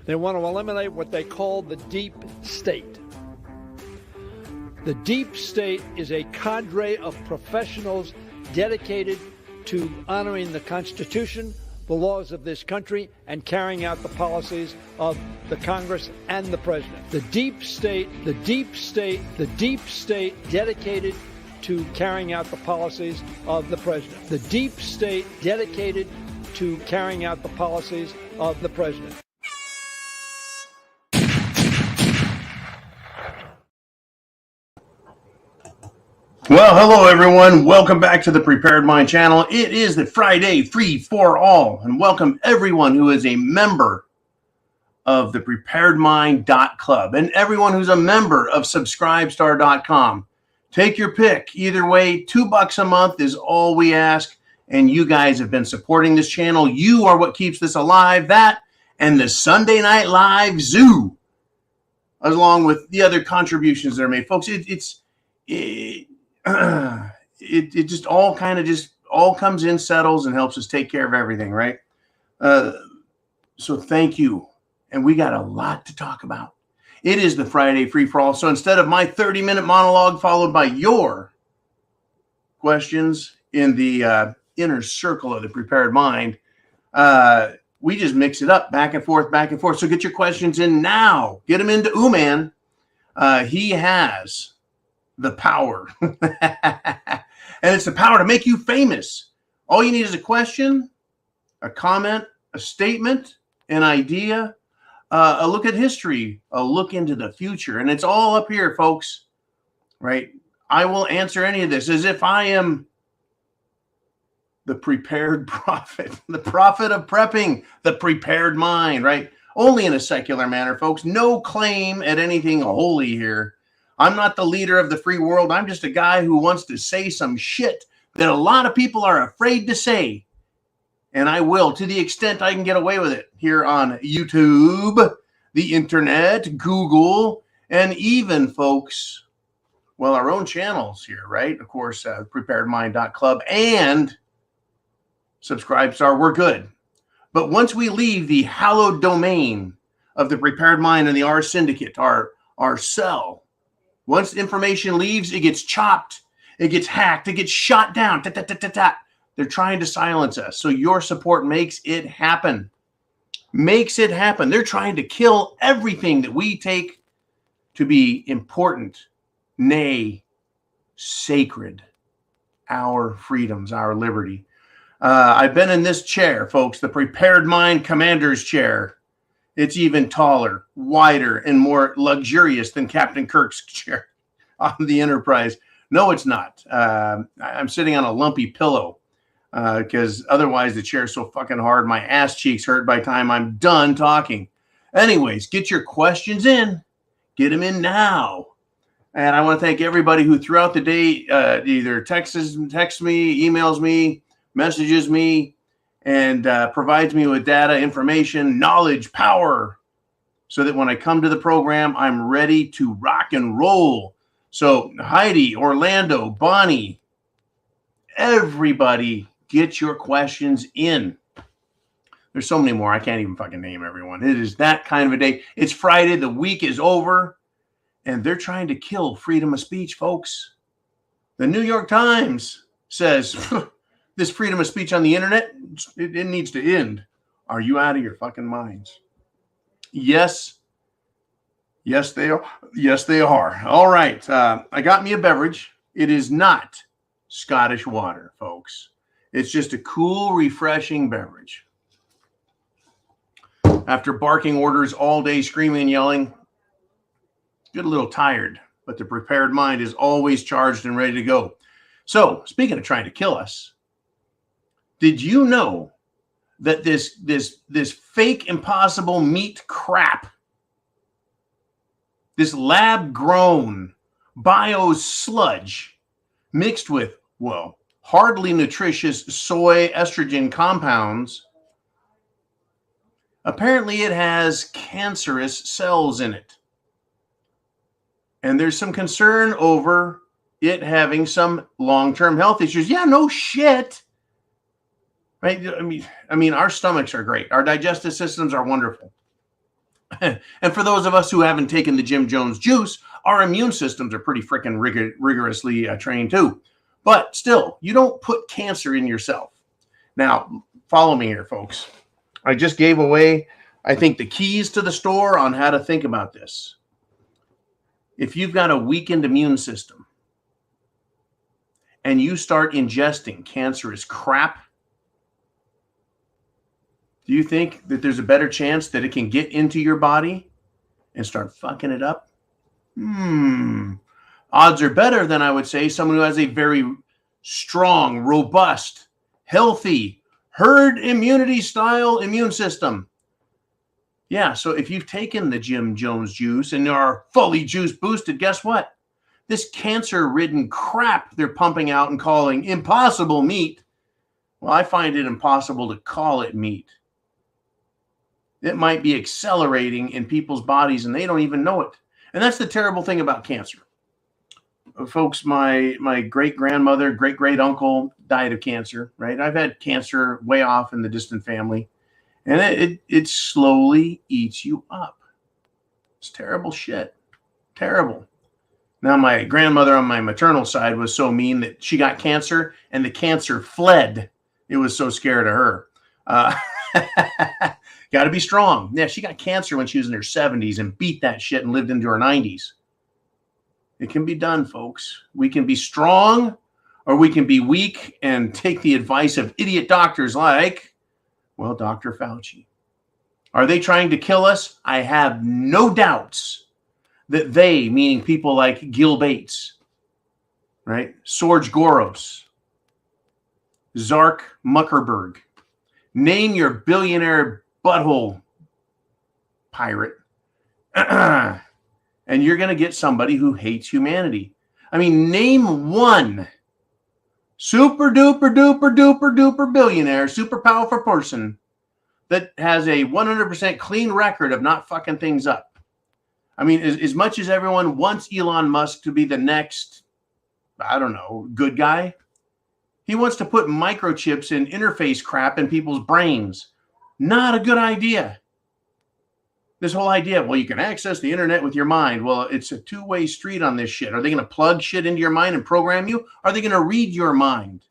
They want to eliminate what they call the deep state. The deep state is a cadre of professionals dedicated to honoring the Constitution, the laws of this country, and carrying out the policies of the Congress and the President. The deep state dedicated to carrying out the policies of the President. The deep state dedicated to carrying out the policies of the President. Well, hello, everyone. Welcome back to the Prepared Mind channel. It is the Friday Free for All, and welcome everyone who is a member of the preparedmind.club and everyone who's a member of subscribestar.com. Take your pick. Either way, $2 a month is all we ask, and you guys have been supporting this channel. You are what keeps this alive. That and the Sunday Night Live Zoo, along with the other contributions that are made. Folks, it just all comes in, settles, and helps us take care of everything, right? So thank you. And we got a lot to talk about. It is the Friday Free for All. So instead of my 30-minute monologue followed by your questions in the inner circle of the Prepared Mind, we just mix it up back and forth, back and forth. So get your questions in now. Get them into Uman. He has the power. And it's the power to make you famous. All you need is a question, a comment, a statement, an idea, a look at history, a look into the future. And it's all up here, folks, right? I will answer any of this as if I am the prepared prophet, the prophet of prepping, the prepared mind, right? Only in a secular manner, folks. No claim at anything holy here. I'm not the leader of the free world. I'm just a guy who wants to say some shit that a lot of people are afraid to say. And I will, to the extent I can get away with it, here on YouTube, the internet, Google, and even, folks, well, our own channels here, right? Of course, preparedmind.club and Subscribestar, we're good. But once we leave the hallowed domain of the Prepared Mind and the R Syndicate, our cell, once information leaves, it gets chopped, it gets hacked, it gets shot down. They're trying to silence us. So your support makes it happen. Makes it happen. They're trying to kill everything that we take to be important, nay, sacred. Our freedoms, our liberty. I've been in this chair, folks, the Prepared Mind Commander's chair. It's even taller, wider, and more luxurious than Captain Kirk's chair on the Enterprise. No, it's not. I'm sitting on a lumpy pillow because otherwise the chair's so fucking hard, my ass cheeks hurt by the time I'm done talking. Anyways, get your questions in. Get them in now. And I want to thank everybody who throughout the day either texts me, emails me, messages me, and provides me with data, information, knowledge, power, so that when I come to the program, I'm ready to rock and roll. So Heidi, Orlando, Bonnie, everybody, get your questions in. There's so many more. I can't even fucking name everyone. It is that kind of a day. It's Friday. The week is over, and they're trying to kill freedom of speech, folks. The New York Times says this freedom of speech on the internet, it needs to end. Are you out of your fucking minds? Yes. Yes, they are. Yes, they are. All right. I got me a beverage. It is not Scottish water, folks. It's just a cool, refreshing beverage. After barking orders all day, screaming and yelling, get a little tired, but the Prepared Mind is always charged and ready to go. So, speaking of trying to kill us, did you know that this fake impossible meat crap, this lab-grown bio sludge mixed with, well, hardly nutritious soy estrogen compounds, apparently it has cancerous cells in it. And there's some concern over it having some long-term health issues. Yeah, no shit. Right? I mean, our stomachs are great. Our digestive systems are wonderful. And for those of us who haven't taken the Jim Jones juice, our immune systems are pretty freaking rigorously trained too. But still, you don't put cancer in yourself. Now, follow me here, folks. I just gave away, I think, the keys to the store on how to think about this. If you've got a weakened immune system and you start ingesting cancerous crap, do you think that there's a better chance that it can get into your body and start fucking it up? Odds are better than, I would say, someone who has a very strong, robust, healthy, herd immunity style immune system. Yeah, so if you've taken the Jim Jones juice and are fully juice boosted, guess what? This cancer-ridden crap they're pumping out and calling impossible meat, well, I find it impossible to call it meat. It might be accelerating in people's bodies and they don't even know it. And that's the terrible thing about cancer. Folks, my great-grandmother, great-great-uncle died of cancer, right? I've had cancer way off in the distant family. And it slowly eats you up. It's terrible shit. Terrible. Now, my grandmother on my maternal side was so mean that she got cancer and the cancer fled. It was so scared of her. Got to be strong. Yeah, she got cancer when she was in her 70s and beat that shit and lived into her 90s. It can be done, folks. We can be strong or we can be weak and take the advice of idiot doctors like, well, Dr. Fauci. Are they trying to kill us? I have no doubts that they, meaning people like Gil Bates, right? Sorge Goros, Zark Muckerberg, name your billionaire butthole pirate, and you're going to get somebody who hates humanity. I mean, name one super duper duper duper duper billionaire, super powerful person that has a 100% clean record of not fucking things up. I mean, as much as everyone wants Elon Musk to be the next, I don't know, good guy, he wants to put microchips and interface crap in people's brains. Not a good idea. This whole idea, well, you can access the internet with your mind. Well, it's a two-way street on this shit. Are they going to plug shit into your mind and program you? Are they going to read your mind?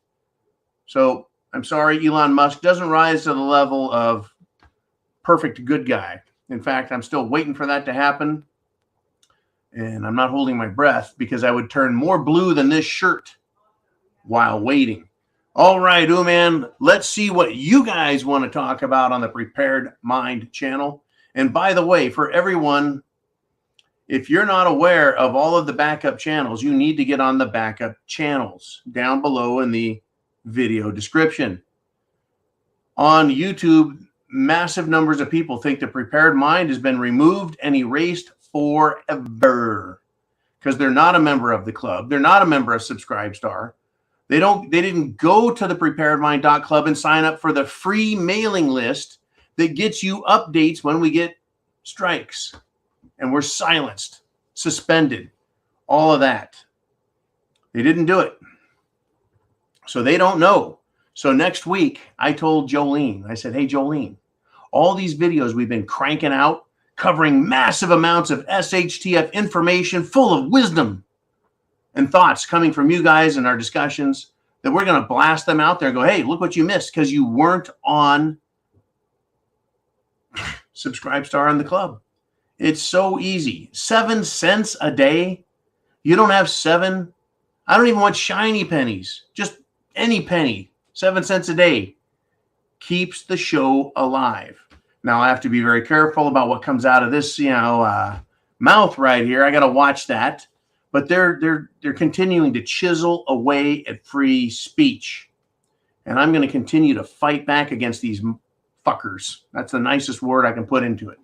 So I'm sorry, Elon Musk doesn't rise to the level of perfect good guy. In fact, I'm still waiting for that to happen. And I'm not holding my breath because I would turn more blue than this shirt while waiting. All right, man, let's see what you guys want to talk about on the Prepared Mind channel. And by the way, for everyone, if you're not aware of all of the backup channels, you need to get on the backup channels down below in the video description. On YouTube, massive numbers of people think the Prepared Mind has been removed and erased forever because they're not a member of the club. They're not a member of Subscribestar. They didn't go to the preparedmind.club and sign up for the free mailing list that gets you updates when we get strikes and we're silenced, suspended, all of that. They didn't do it. So they don't know. So next week, I told Jolene, I said, hey, Jolene, all these videos we've been cranking out, covering massive amounts of SHTF information full of wisdom and thoughts coming from you guys in our discussions, that we're going to blast them out there and go, hey, look what you missed because you weren't on Subscribestar in the club. It's so easy. 7 cents a day. You don't have 7. I don't even want shiny pennies. Just any penny. 7 cents a day keeps the show alive. Now I have to be very careful about what comes out of this, mouth right here. I got to watch that. But they're continuing to chisel away at free speech. And I'm going to continue to fight back against these fuckers. That's the nicest word I can put into it.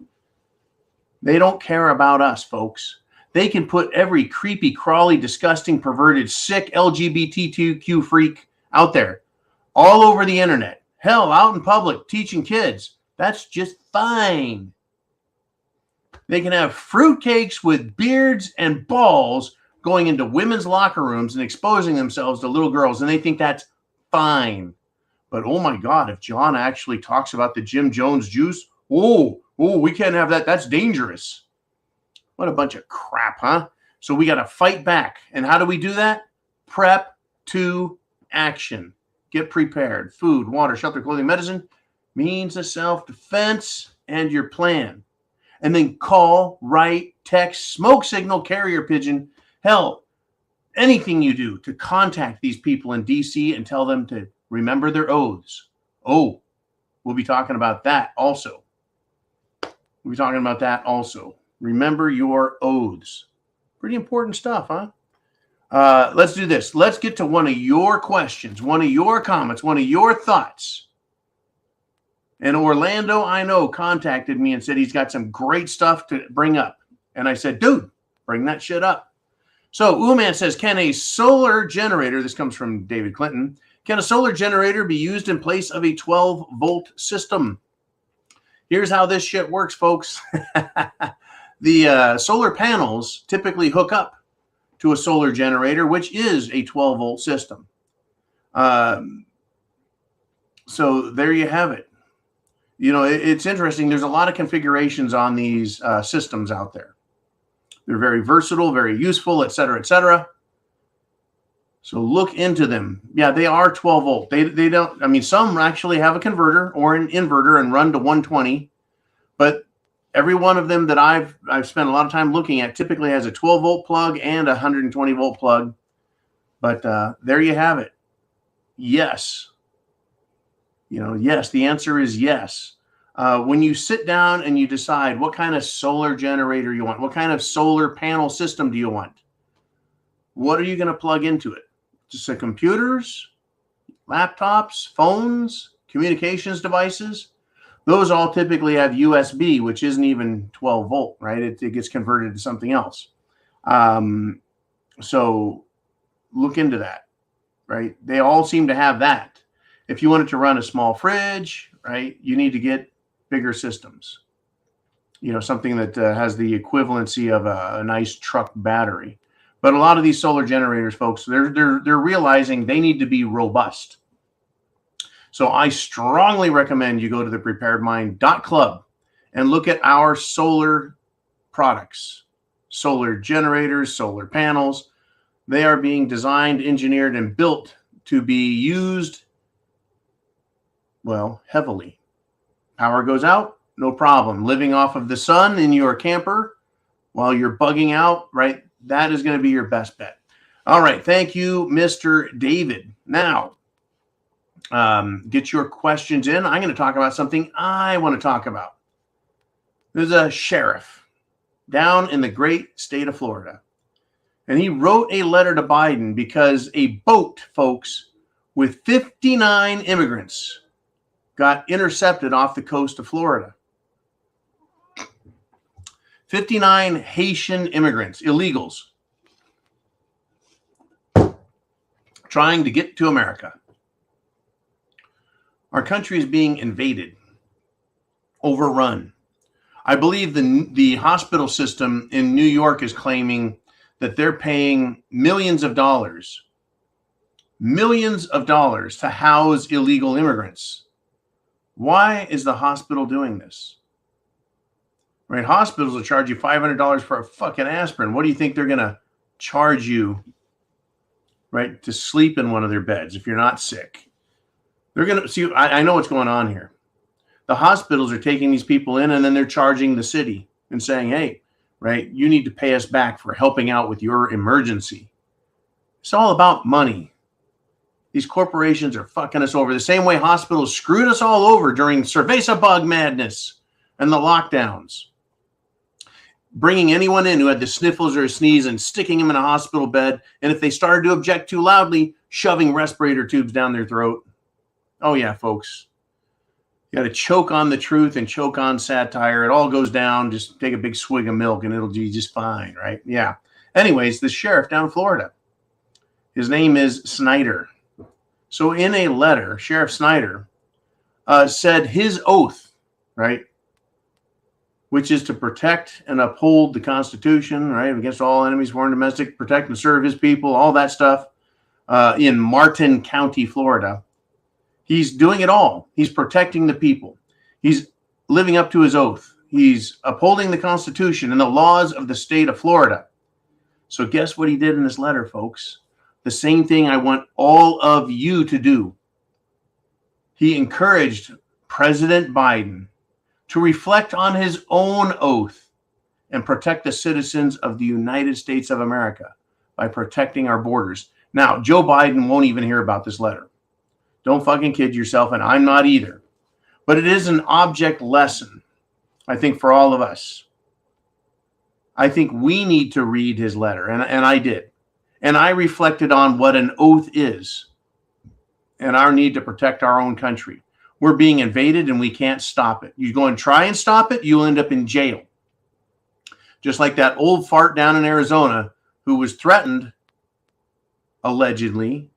They don't care about us, folks. They can put every creepy, crawly, disgusting, perverted, sick LGBTQ freak out there all over the internet. Hell, out in public teaching kids. That's just fine. They can have fruitcakes with beards and balls going into women's locker rooms and exposing themselves to little girls, and they think that's fine. But oh my God, if John actually talks about the Jim Jones juice, we can't have that. That's dangerous. What a bunch of crap, huh? So we got to fight back. And how do we do that? Prep to action. Get prepared. Food, water, shelter, clothing, medicine, means of self-defense, and your plan. And then call, write, text, smoke signal, carrier pigeon, hell, anything you do to contact these people in D.C. and tell them to remember their oaths. Oh, we'll be talking about that also. Remember your oaths. Pretty important stuff, huh? Let's do this. Let's get to one of your questions, one of your comments, one of your thoughts. And Orlando, I know, contacted me and said he's got some great stuff to bring up. And I said, dude, bring that shit up. So Uman says, can a solar generator, this comes from David Clinton, can a solar generator be used in place of a 12-volt system? Here's how this shit works, folks. The solar panels typically hook up to a solar generator, which is a 12-volt system. So there you have it. You know, it's interesting. There's a lot of configurations on these systems out there. They're very versatile, very useful, et cetera, et cetera. So look into them. Yeah, they are 12 volt. They don't, I mean, some actually have a converter or an inverter and run to 120, but every one of them that I've spent a lot of time looking at typically has a 12 volt plug and a 120 volt plug. But there you have it. Yes. You know, yes, the answer is yes. When you sit down and you decide what kind of solar generator you want, what kind of solar panel system do you want, what are you going to plug into it? Just the computers, laptops, phones, communications devices? Those all typically have USB, which isn't even 12 volt, right? It gets converted to something else. So look into that, right? They all seem to have that. If you wanted to run a small fridge, right, you need to get bigger systems. You know, something that has the equivalency of a nice truck battery. But a lot of these solar generators, folks, they're realizing they need to be robust. So I strongly recommend you go to the preparedmind.club and look at our solar products, solar generators, solar panels. They are being designed, engineered, and built to be used, well, heavily. Power goes out, no problem. Living off of the sun in your camper while you're bugging out, right? That is going to be your best bet. All right. Thank you, Mr. David. Now, get your questions in. I'm going to talk about something I want to talk about. There's a sheriff down in the great state of Florida, and he wrote a letter to Biden because a boat, folks, with 59 immigrants got intercepted off the coast of Florida. 59 Haitian immigrants, illegals, trying to get to America. Our country is being invaded, overrun. I believe the hospital system in New York is claiming that they're paying millions of dollars to house illegal immigrants. Why is the hospital doing this? Right? Hospitals will charge you $500 for a fucking aspirin. What do you think they're going to charge you, right, to sleep in one of their beds if you're not sick? They're going to see. I know what's going on here. The hospitals are taking these people in, and then they're charging the city and saying, hey, right, you need to pay us back for helping out with your emergency. It's all about money. These corporations are fucking us over the same way hospitals screwed us all over during cerveza bug madness and the lockdowns. Bringing anyone in who had the sniffles or a sneeze and sticking them in a hospital bed. And if they started to object too loudly, shoving respirator tubes down their throat. Oh, yeah, folks. You got to choke on the truth and choke on satire. It all goes down. Just take a big swig of milk and it'll be just fine, right? Yeah. Anyways, the sheriff down in Florida, his name is Snyder. So in a letter, Sheriff Snyder said his oath, right, which is to protect and uphold the Constitution, right, against all enemies, foreign, domestic, protect and serve his people, all that stuff in Martin County, Florida. He's doing it all. He's protecting the people. He's living up to his oath. He's upholding the Constitution and the laws of the state of Florida. So guess what he did in this letter, folks? The same thing I want all of you to do. He encouraged President Biden to reflect on his own oath and protect the citizens of the United States of America by protecting our borders. Now, Joe Biden won't even hear about this letter. Don't fucking kid yourself, and I'm not either. But it is an object lesson, I think, for all of us. I think we need to read his letter, and I did. And I reflected on what an oath is and our need to protect our own country. We're being invaded, and we can't stop it. You go and try and stop it, you'll end up in jail. Just like that old fart down in Arizona who was threatened, allegedly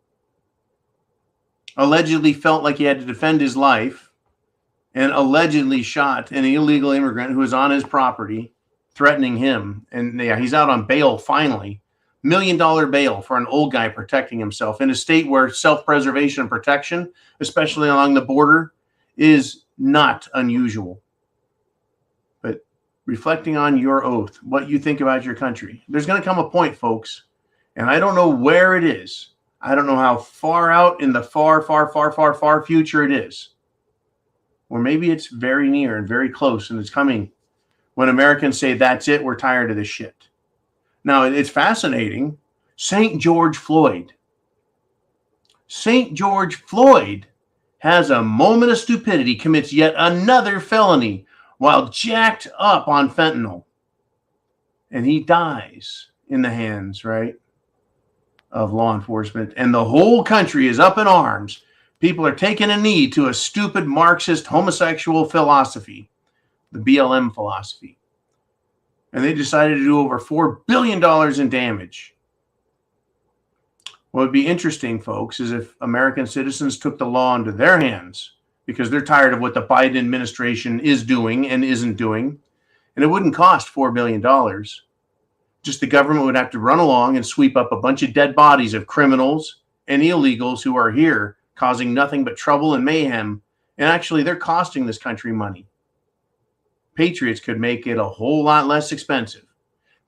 felt like he had to defend his life, and allegedly shot an illegal immigrant who was on his property, threatening him. And yeah, he's out on bail finally. $1 million bail for an old guy protecting himself in a state where self-preservation and protection, especially along the border, is not unusual. But reflecting on your oath, what you think about your country, there's going to come a point, folks, and I don't know where it is. I don't know how far out in the far future it is. Or maybe it's very near and very close, and it's coming when Americans say, that's it, we're tired of this shit. Now, it's fascinating. St. George Floyd has a moment of stupidity, commits yet another felony while jacked up on fentanyl. And he dies in the hands, right, of law enforcement. And the whole country is up in arms. People are taking a knee to a stupid Marxist homosexual philosophy, the BLM philosophy. And they decided to do over $4 billion in damage. What would be interesting, folks, is if American citizens took the law into their hands, because they're tired of what the Biden administration is doing and isn't doing. And it wouldn't cost $4 billion. Just the government would have to run along and sweep up a bunch of dead bodies of criminals and illegals who are here causing nothing but trouble and mayhem. And actually, they're costing this country money. Patriots could make it a whole lot less expensive,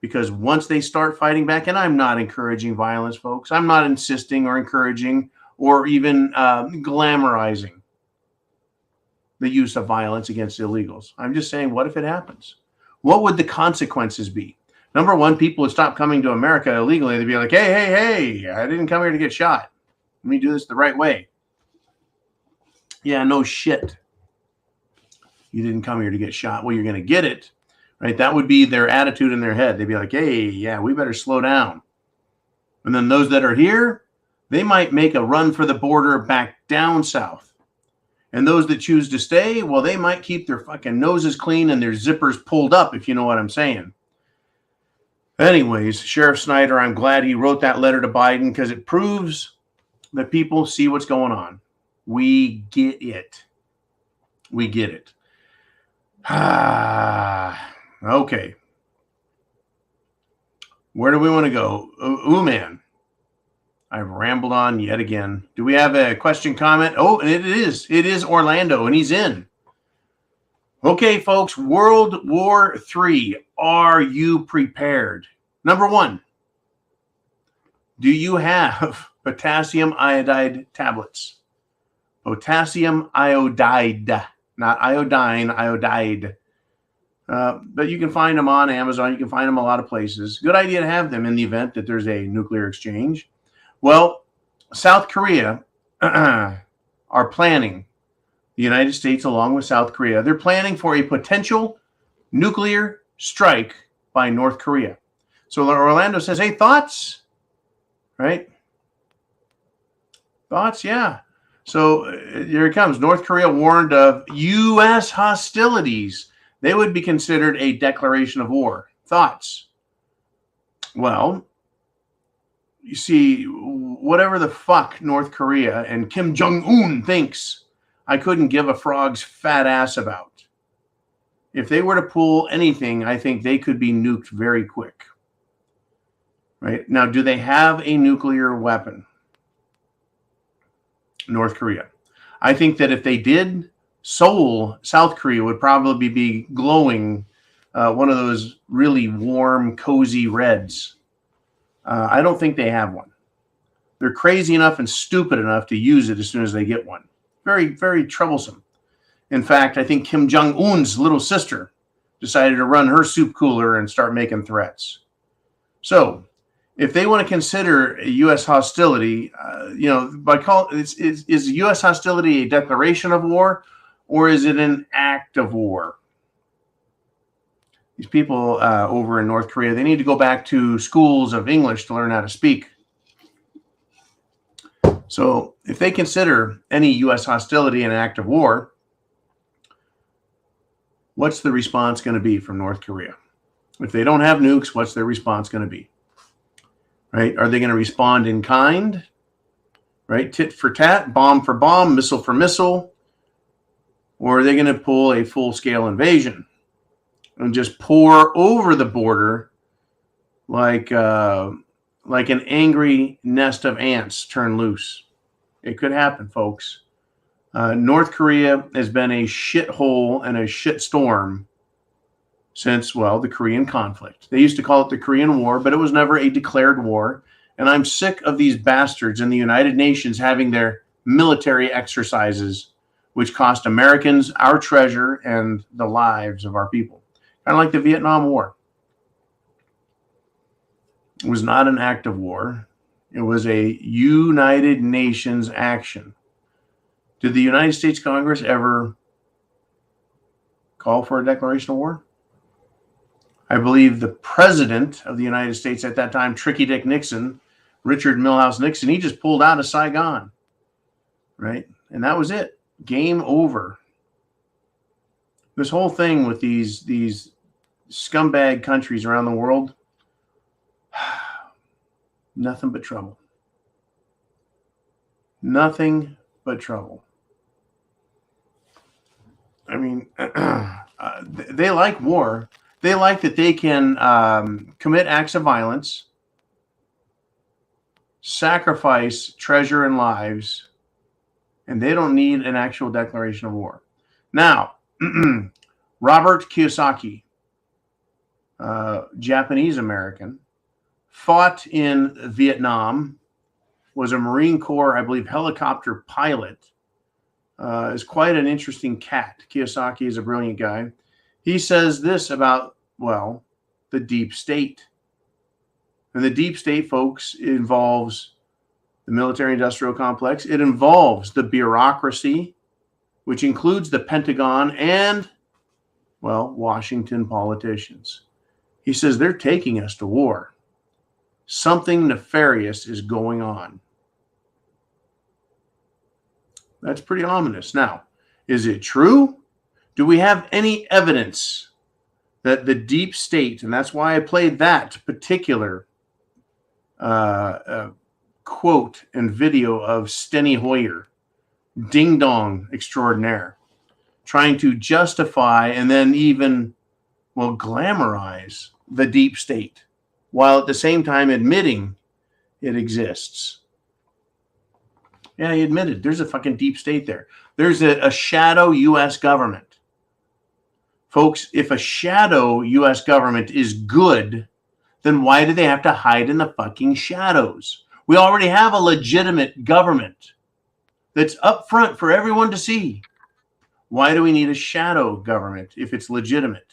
because once they start fighting back, and I'm not encouraging violence, folks. I'm not insisting or encouraging or even glamorizing the use of violence against illegals. I'm just saying, what if it happens? What would the consequences be? Number one, people would stop coming to America illegally. They'd be like, hey, I didn't come here to get shot. Let me do this the right way. Yeah, no shit. You didn't come here to get shot. Well, you're going to get it, right? That would be their attitude in their head. They'd be like, hey, yeah, we better slow down. And then those that are here, they might make a run for the border back down south. And those that choose to stay, well, they might keep their fucking noses clean and their zippers pulled up, if you know what I'm saying. Anyways, Sheriff Snyder, I'm glad he wrote that letter to Biden, because it proves that people see what's going on. We get it. We get it. Okay. Where do we want to go? Ooh, man. I've rambled on yet again. Do we have a question, comment? Oh, and it is Orlando, and he's in. Okay, folks, World War III. Are you prepared? Number one, do you have potassium iodide tablets? Potassium iodide, not iodine, iodide. But you can find them on Amazon. You can find them a lot of places. Good idea to have them in the event that there's a nuclear exchange. Well, South Korea are planning, the United States along with South Korea, they're planning for a potential nuclear strike by North Korea. So Orlando says, hey, thoughts? Right? Thoughts? Yeah. So here it comes. North Korea warned of U.S. hostilities. They would be considered a declaration of war. Thoughts? Well, you see, whatever the fuck North Korea and Kim Jong-un thinks, I couldn't give a frog's fat ass about. If they were to pull anything, I think they could be nuked very quick. Right? Now, do they have a nuclear weapon? North Korea. I think that if they did, Seoul, South Korea would probably be glowing one of those really warm, cozy reds. I don't think they have one. They're crazy enough and stupid enough to use it as soon as they get one. Very, very troublesome. In fact, I think Kim Jong-un's little sister decided to run her soup cooler and start making threats. So if they want to consider a U.S. hostility, is U.S. hostility a declaration of war, or is it an act of war? These people over in North Korea, they need to go back to schools of English to learn how to speak. So if they consider any U.S. hostility an act of war, what's the response going to be from North Korea? If they don't have nukes, what's their response going to be? Right? Are they going to respond in kind? Right? Tit for tat, bomb for bomb, missile for missile? Or are they going to pull a full-scale invasion and just pour over the border like an angry nest of ants turned loose? It could happen, folks. North Korea has been a shithole and a shitstorm since, well, the Korean conflict. They used to call it the Korean War, but it was never a declared war. And I'm sick of these bastards in the United Nations having their military exercises, which cost Americans our treasure and the lives of our people. Kind of like the Vietnam War. It was not an act of war. It was a United Nations action. Did the United States Congress ever call for a declaration of war? I believe the president of the United States at that time, Tricky Dick Nixon, Richard Milhouse Nixon, he just pulled out of Saigon, right? And that was it. Game over. This whole thing with these scumbag countries around the world, nothing but trouble. Nothing but trouble. I mean, they like war. They like that they can commit acts of violence, sacrifice treasure and lives, and they don't need an actual declaration of war. Now, Robert Kiyosaki, Japanese American, fought in Vietnam, was a Marine Corps, I believe, helicopter pilot. Is quite an interesting cat. Kiyosaki is a brilliant guy. He says this about, well, the deep state. And the deep state, folks, involves the military-industrial complex. It involves the bureaucracy, which includes the Pentagon and, well, Washington politicians. He says they're taking us to war. Something nefarious is going on. That's pretty ominous. Now, is it true? Do we have any evidence that the deep state, and that's why I played that particular quote and video of Steny Hoyer, ding dong extraordinaire, trying to justify and then even, well, glamorize the deep state, while at the same time admitting it exists. Yeah, he admitted there's a fucking deep state there. There's a shadow U.S. government. Folks, if a shadow U.S. government is good, then why do they have to hide in the fucking shadows? We already have a legitimate government that's up front for everyone to see. Why do we need a shadow government if it's legitimate?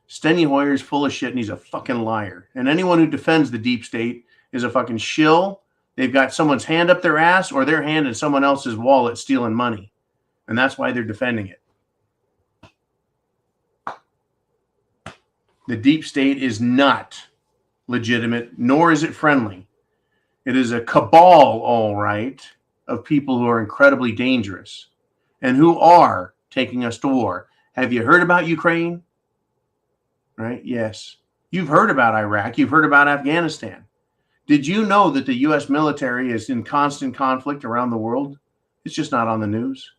Steny Hoyer's full of shit and he's a fucking liar. And anyone who defends the deep state is a fucking shill. They've got someone's hand up their ass or their hand in someone else's wallet stealing money. And that's why they're defending it. The deep state is not legitimate, nor is it friendly. It is a cabal, all right, of people who are incredibly dangerous and who are taking us to war. Have you heard about Ukraine? Right? Yes. You've heard about Iraq. You've heard about Afghanistan. Did you know that the U.S. military is in constant conflict around the world? It's just not on the news.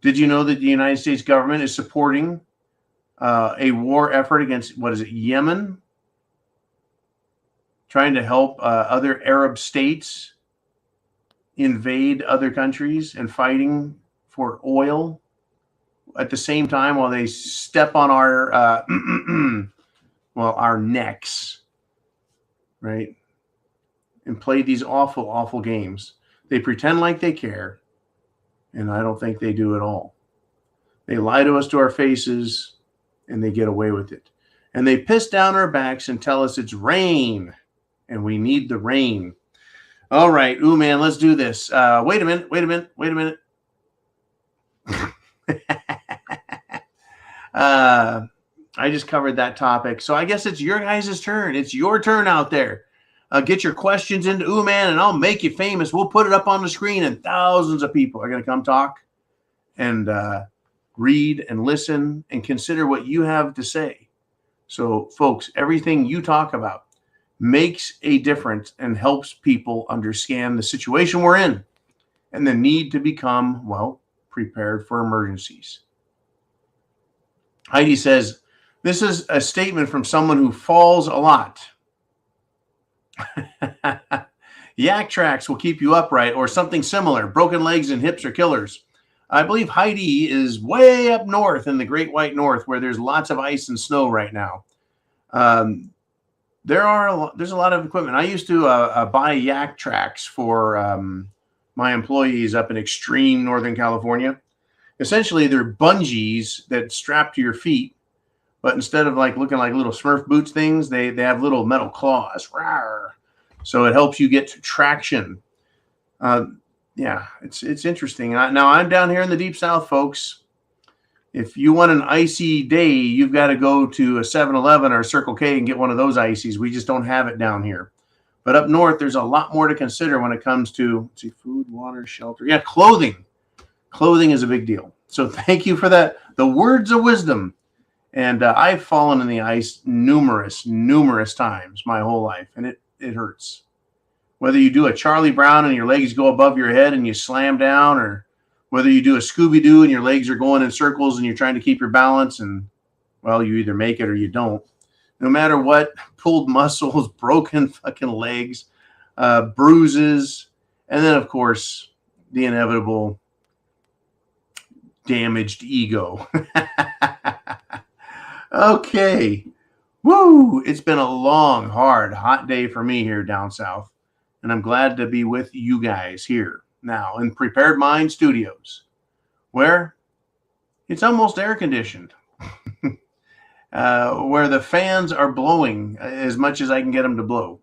Did you know that the United States government is supporting a war effort against, Yemen? Trying to help other Arab states invade other countries and fighting for oil at the same time while they step on our our necks, right? And play these awful, awful games. They pretend like they care, and I don't think they do at all. They lie to us to our faces, and they get away with it. And they piss down our backs and tell us it's rain, and we need the rain. All right, ooh, man, let's do this. Wait a minute. I just covered that topic. So I guess it's your guys' turn. It's your turn out there. Get your questions into Ooh Man, and I'll make you famous. We'll put it up on the screen, and thousands of people are going to come talk and read and listen and consider what you have to say. So, folks, everything you talk about makes a difference and helps people understand the situation we're in and the need to become, well, prepared for emergencies. Heidi says, this is a statement from someone who falls a lot. Yak tracks will keep you upright or something similar. Broken legs and hips are killers. I believe Heidi is way up north in the Great White North where there's lots of ice and snow right now. There's a lot of equipment. I used to buy yak tracks for my employees up in extreme Northern California. Essentially, they're bungees that strap to your feet, but instead of like looking like little Smurf boots things, they have little metal claws. Rawr. So it helps you get traction. Yeah, it's interesting. Now I'm down here in the deep south, folks. If you want an icy day, you've got to go to a 7-Eleven or Circle K and get one of those ices. We just don't have it down here. But up north, there's a lot more to consider when it comes to food, water, shelter. Yeah, clothing. Clothing is a big deal. So thank you for that. The words of wisdom. And I've fallen in the ice numerous times my whole life, and it hurts. Whether you do a Charlie Brown and your legs go above your head and you slam down, or whether you do a Scooby-Doo and your legs are going in circles and you're trying to keep your balance and, well, you either make it or you don't. No matter what, pulled muscles, broken fucking legs, bruises, and then, of course, the inevitable damaged ego. Okay. Woo! It's been a long, hard, hot day for me here down south, and I'm glad to be with you guys here now in Prepared Mind Studios, where it's almost air conditioned, where the fans are blowing as much as I can get them to blow.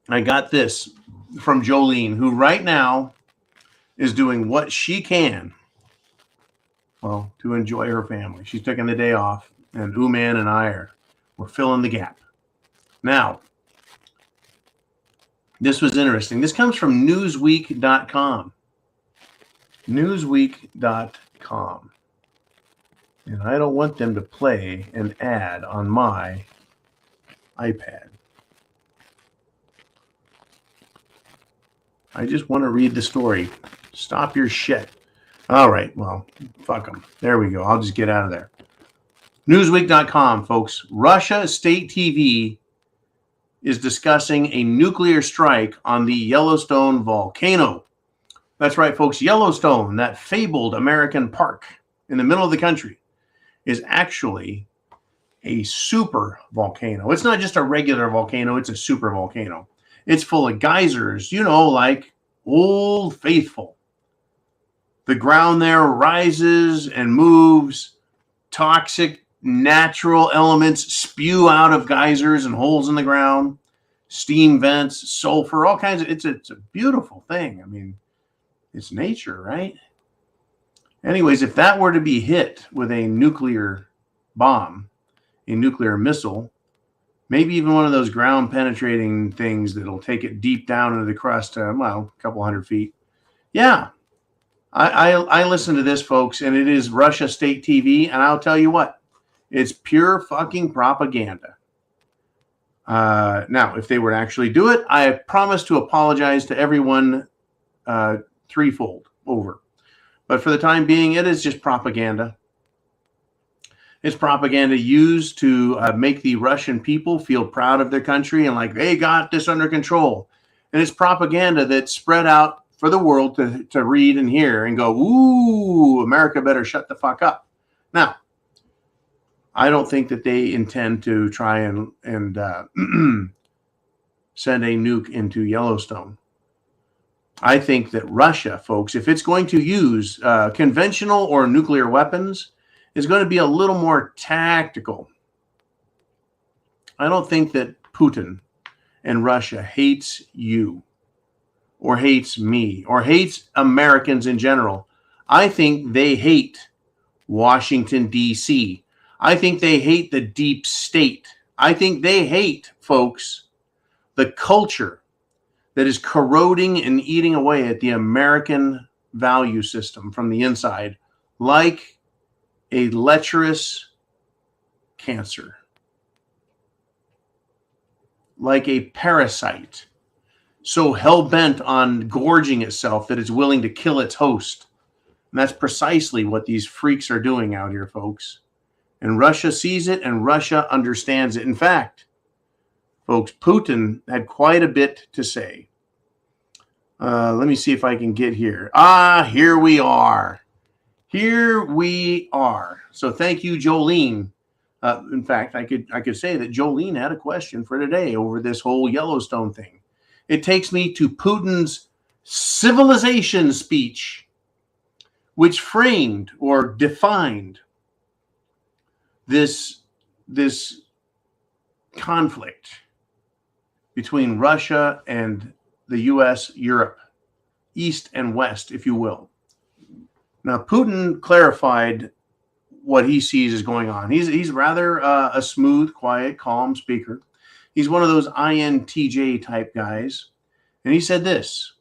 I got this from Jolene, who right now is doing what she can, well, to enjoy her family. She's taking the day off, and Ooman and we're filling the gap. Now, this was interesting. This comes from Newsweek.com. Newsweek.com. And I don't want them to play an ad on my iPad. I just want to read the story. Stop your shit. All right, well, fuck them. There we go. I'll just get out of there. Newsweek.com, folks. Russia State TV is discussing a nuclear strike on the Yellowstone volcano. That's right, folks. Yellowstone, that fabled American park in the middle of the country, is actually a super volcano. It's not just a regular volcano. It's a super volcano. It's full of geysers, like Old Faithful. The ground there rises and moves. Toxic natural elements spew out of geysers and holes in the ground. Steam vents, sulfur, all kinds of, it's a beautiful thing. I mean, it's nature, right? Anyways, if that were to be hit with a nuclear bomb, a nuclear missile, maybe even one of those ground penetrating things that'll take it deep down into the crust, a couple hundred feet. Yeah, I listen to this, folks, and it is Russia State TV, and I'll tell you what, it's pure fucking propaganda. Now, if they were to actually do it, I promise to apologize to everyone threefold over. But for the time being, it is just propaganda. It's propaganda used to make the Russian people feel proud of their country and like they got this under control. And it's propaganda that's spread out for the world to read and hear and go, ooh, America better shut the fuck up. Now, I don't think that they intend to try and send a nuke into Yellowstone. I think that Russia, folks, if it's going to use conventional or nuclear weapons, is going to be a little more tactical. I don't think that Putin and Russia hates you or hates me or hates Americans in general. I think they hate Washington, D.C. I think they hate the deep state. I think they hate, folks, the culture that is corroding and eating away at the American value system from the inside, like a lecherous cancer, like a parasite, so hell-bent on gorging itself that it's willing to kill its host. And that's precisely what these freaks are doing out here, folks. And Russia sees it, and Russia understands it. In fact, folks, Putin had quite a bit to say. Let me see if I can get here. Here we are. Here we are. So thank you, Jolene. In fact, I could say that Jolene had a question for today over this whole Yellowstone thing. It takes me to Putin's civilization speech, which framed or defined this conflict between Russia and the U.S., Europe, East and West, if you will. Now, Putin clarified what he sees is going on. He's rather a smooth, quiet, calm speaker. He's one of those INTJ type guys. And he said this: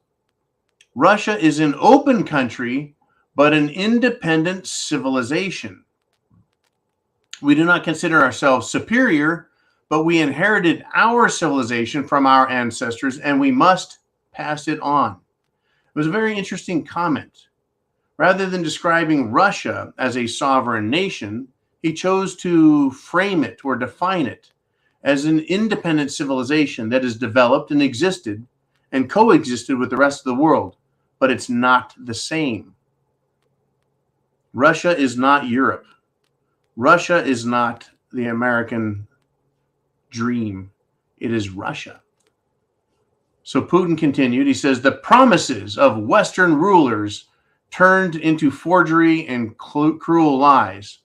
Russia is an open country, but an independent civilization. We do not consider ourselves superior, but we inherited our civilization from our ancestors, and we must pass it on. It was a very interesting comment. Rather than describing Russia as a sovereign nation, he chose to frame it or define it as an independent civilization that has developed and existed and coexisted with the rest of the world, but it's not the same. Russia is not Europe. Russia is not the American dream. It is Russia. So Putin continued. He says, the promises of Western rulers turned into forgery and cruel lies.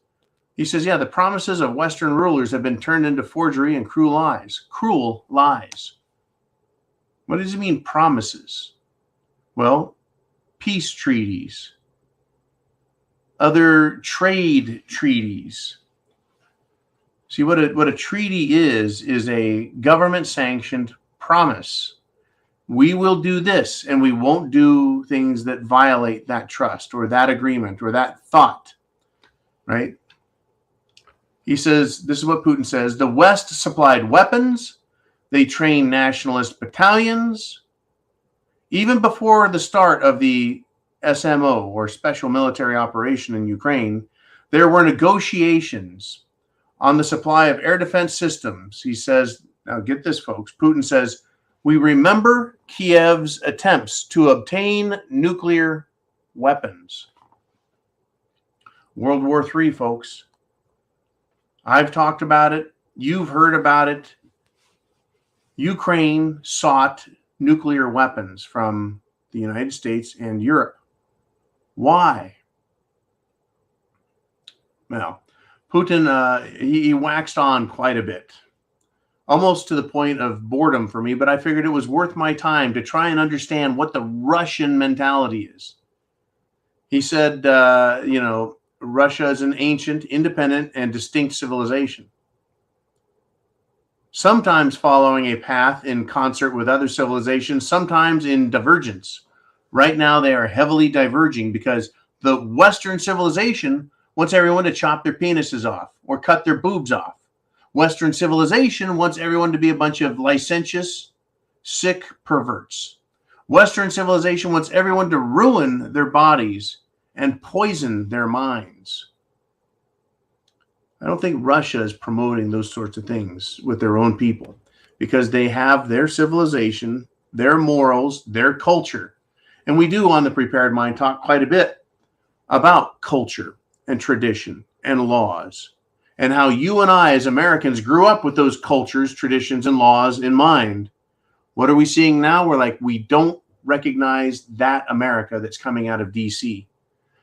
He says, yeah, the promises of Western rulers have been turned into forgery and cruel lies. Cruel lies. What does he mean, promises? Well, peace treaties, other trade treaties. See, what a treaty is a government-sanctioned promise. We will do this, and we won't do things that violate that trust or that agreement or that thought, right? He says, this is what Putin says, the West supplied weapons. They trained nationalist battalions. Even before the start of the SMO, or Special Military Operation in Ukraine, there were negotiations on the supply of air defense systems. He says, now get this, folks, Putin says, we remember Kiev's attempts to obtain nuclear weapons. World War III, folks. I've talked about it. You've heard about it. Ukraine sought nuclear weapons from the United States and Europe. Why? Well, Putin, he waxed on quite a bit, almost to the point of boredom for me, but I figured it was worth my time to try and understand what the Russian mentality is. He said, Russia is an ancient, independent, and distinct civilization, sometimes following a path in concert with other civilizations, sometimes in divergence. Right now, they are heavily diverging because the Western civilization wants everyone to chop their penises off or cut their boobs off. Western civilization wants everyone to be a bunch of licentious, sick perverts. Western civilization wants everyone to ruin their bodies and poison their minds. I don't think Russia is promoting those sorts of things with their own people, because they have their civilization, their morals, their culture. And we do on the Prepared Mind talk quite a bit about culture and tradition and laws, and how you and I as Americans grew up with those cultures, traditions, and laws in mind. What are we seeing now? We're like, we don't recognize that America that's coming out of DC,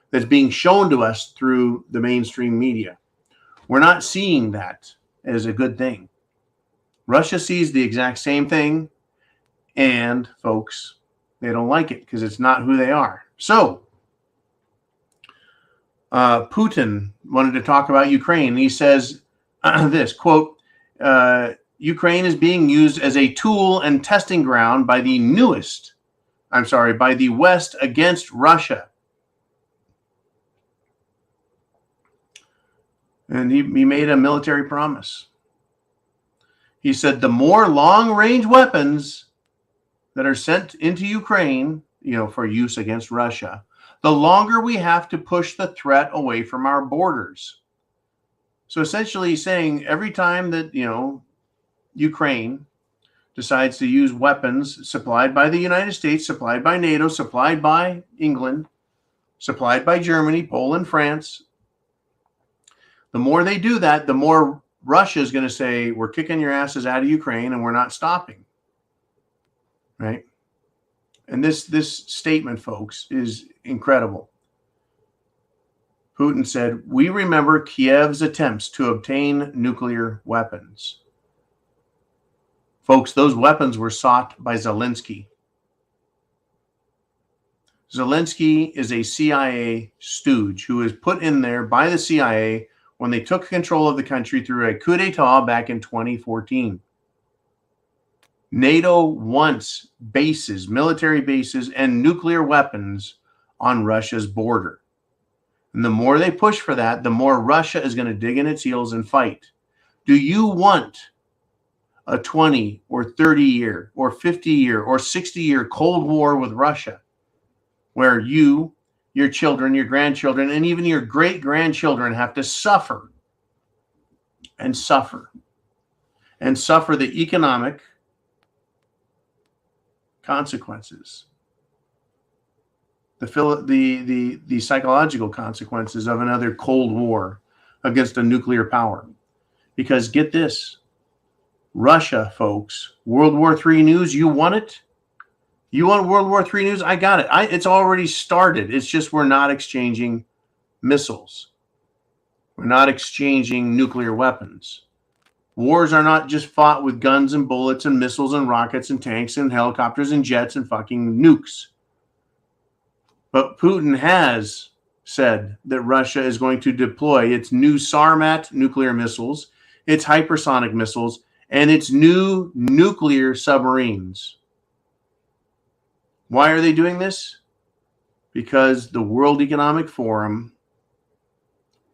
that's being shown to us through the mainstream media. We're not seeing that as a good thing. Russia sees the exact same thing, and folks, they don't like it because it's not who they are. So, Putin wanted to talk about Ukraine. He says this, quote, Ukraine is being used as a tool and testing ground by the West against Russia. And he made a military promise. He said the more long-range weapons that are sent into Ukraine, for use against Russia, the longer we have to push the threat away from our borders. So essentially he's saying every time that, Ukraine decides to use weapons supplied by the United States, supplied by NATO, supplied by England, supplied by Germany, Poland, France, the more they do that, the more Russia is going to say, we're kicking your asses out of Ukraine and we're not stopping. Right? And this statement, folks, is incredible. Putin said, we remember Kiev's attempts to obtain nuclear weapons. Folks, those weapons were sought by Zelensky. Zelensky is a CIA stooge who was put in there by the CIA when they took control of the country through a coup d'etat back in 2014. NATO wants bases, military bases, and nuclear weapons on Russia's border. And the more they push for that, the more Russia is going to dig in its heels and fight. Do you want a 20 or 30 year or 50 year or 60 year Cold War with Russia, where you, your children, your grandchildren, and even your great-grandchildren have to suffer and suffer and suffer the economic consequences, the psychological consequences of another Cold War against a nuclear power? Because get this, Russia, folks, World War III news, you want it? You want World War III news? I got it. It's already started. It's just we're not exchanging missiles. We're not exchanging nuclear weapons. Wars are not just fought with guns and bullets and missiles and rockets and tanks and helicopters and jets and fucking nukes. But Putin has said that Russia is going to deploy its new Sarmat nuclear missiles, its hypersonic missiles, and its new nuclear submarines. Why are they doing this? Because the World Economic Forum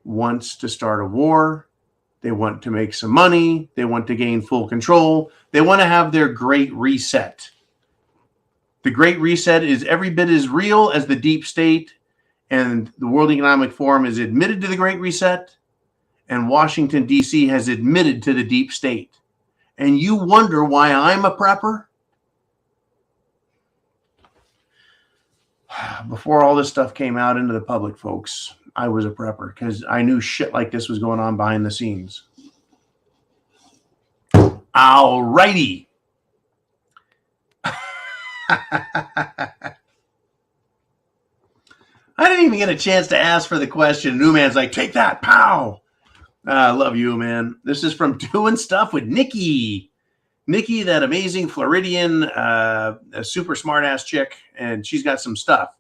wants to start a war. They want to make some money. They want to gain full control. They want to have their Great Reset. The Great Reset is every bit as real as the deep state, and the World Economic Forum is admitted to the Great Reset, and Washington, D.C. has admitted to the deep state. And you wonder why I'm a prepper? Before all this stuff came out into the public, folks, I was a prepper because I knew shit like this was going on behind the scenes. All righty. I didn't even get a chance to ask for the question. New man's like, take that, pow. I love you, man. This is from Doing Stuff with Nikki. Nikki, that amazing Floridian, a super smart ass chick, and she's got some stuff.